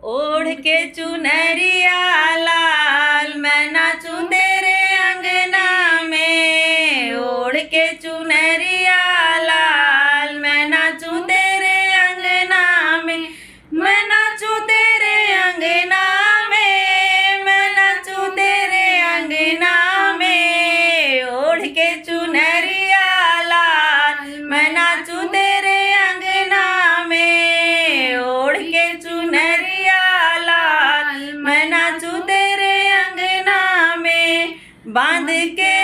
ओढ़ के चुनरिया लाल मैं नाचूं तेरे अंगना में। ओढ़ के चुनरिया लाल मैं नाचूं तेरे अंगना में। मैं नाचूं तेरे अंगना में। मैं नाचूं तेरे अंगना में। ओढ़ के चुनरिया लाल मैं नाचूं तेरे अंगना में। ओढ़ के चुनरिया मैं नाचूं तेरे अंगना में। बांध के